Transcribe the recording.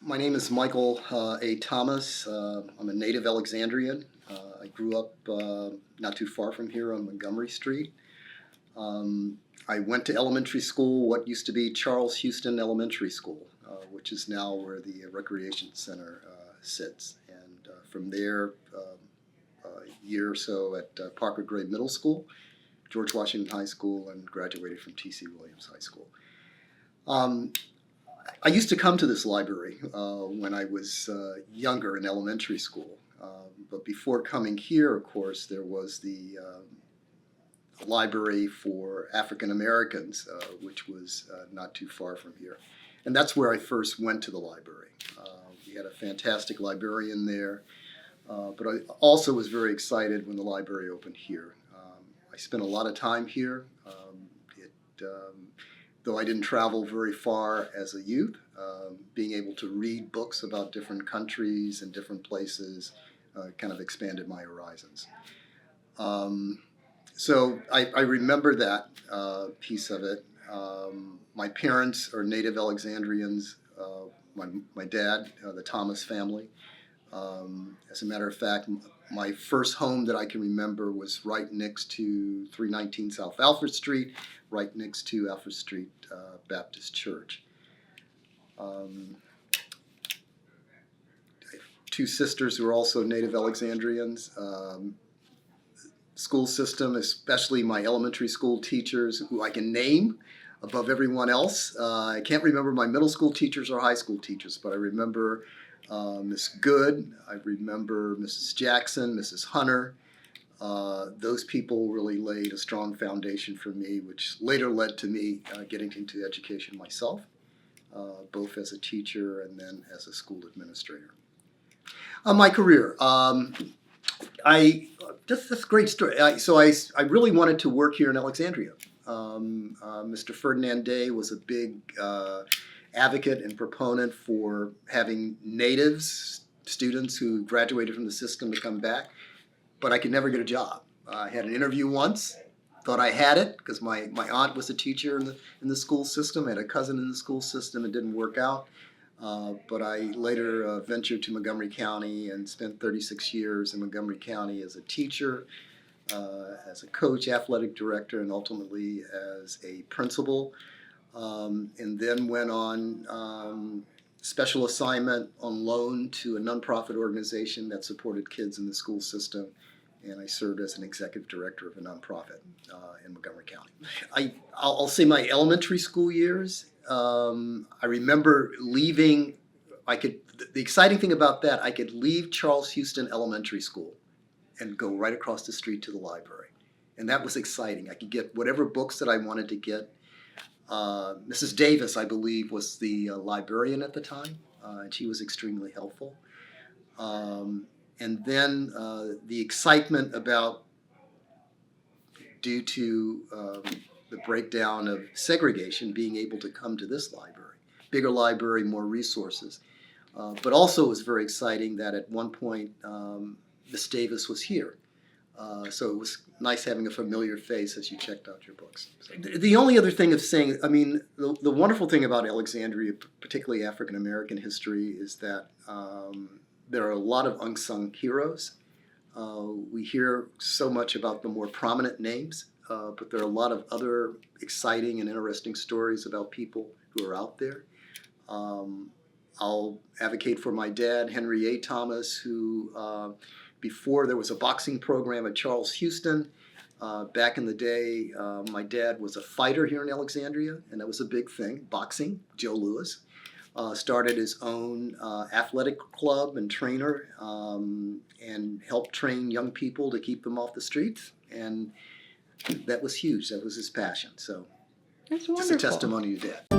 My name is Michael A. Thomas. I'm a native Alexandrian. I grew up not too far from here on Montgomery Street. I went to elementary school, what used to be Charles Houston Elementary School, which is now where the Recreation Center sits. And from there, a year or so at Parker Gray Middle School, George Washington High School, and graduated from T.C. Williams High School. I used to come to this library when I was younger in elementary school. But before coming here, of course, there was the library for African Americans, which was not too far from here. And that's where I first went to the library. We had a fantastic librarian there, but I also was very excited when the library opened here. I spent a lot of time here. Though I didn't travel very far as a youth, being able to read books about different countries and different places kind of expanded my horizons. So I remember that piece of it. My parents are native Alexandrians. My dad, the Thomas family. As a matter of fact, my first home that I can remember was right next to 319 South Alfred Street, right next to Alfred Street Baptist Church. Two sisters who are also native Alexandrians. School system, especially my elementary school teachers, who I can name above everyone else. I can't remember my middle school teachers or high school teachers, but I remember Miss Good, I remember Mrs. Jackson, Mrs. Hunter. Those people really laid a strong foundation for me, which later led to me getting into education myself, both as a teacher and then as a school administrator. My career, this is a great story. I really wanted to work here in Alexandria. Mr. Ferdinand Day was a big advocate and proponent for having natives, students who graduated from the system, to come back, but I could never get a job. I had an interview once, thought I had it because my aunt was a teacher in the school system. I had a cousin in the school system. It didn't work out, but I later ventured to Montgomery County and spent 36 years in Montgomery County as a teacher, as a coach, athletic director, and ultimately as a principal. And then went on special assignment on loan to a nonprofit organization that supported kids in the school system, and I served as an executive director of a nonprofit in Montgomery County. I'll say my elementary school years, I remember leaving. The exciting thing about that, I could leave Charles Houston Elementary School and go right across the street to the library, and that was exciting. I could get whatever books that I wanted to get. Mrs. Davis, I believe, was the librarian at the time, and she was extremely helpful. And then the excitement about, due to the breakdown of segregation, being able to come to this library. Bigger library, more resources. But also it was very exciting that at one point Miss Davis was here. So it was nice having a familiar face as you checked out your books. So the only other thing of saying, I mean, the wonderful thing about Alexandria, particularly African American history, is that there are a lot of unsung heroes. We hear so much about the more prominent names, but there are a lot of other exciting and interesting stories about people who are out there. I'll advocate for my dad, Henry A. Thomas, who before there was a boxing program at Charles Houston. Back in the day, my dad was a fighter here in Alexandria, and that was a big thing, boxing. Joe Louis started his own athletic club and trainer, and helped train young people to keep them off the streets, and that was huge. That was his passion. So That's just wonderful. a testimony to that.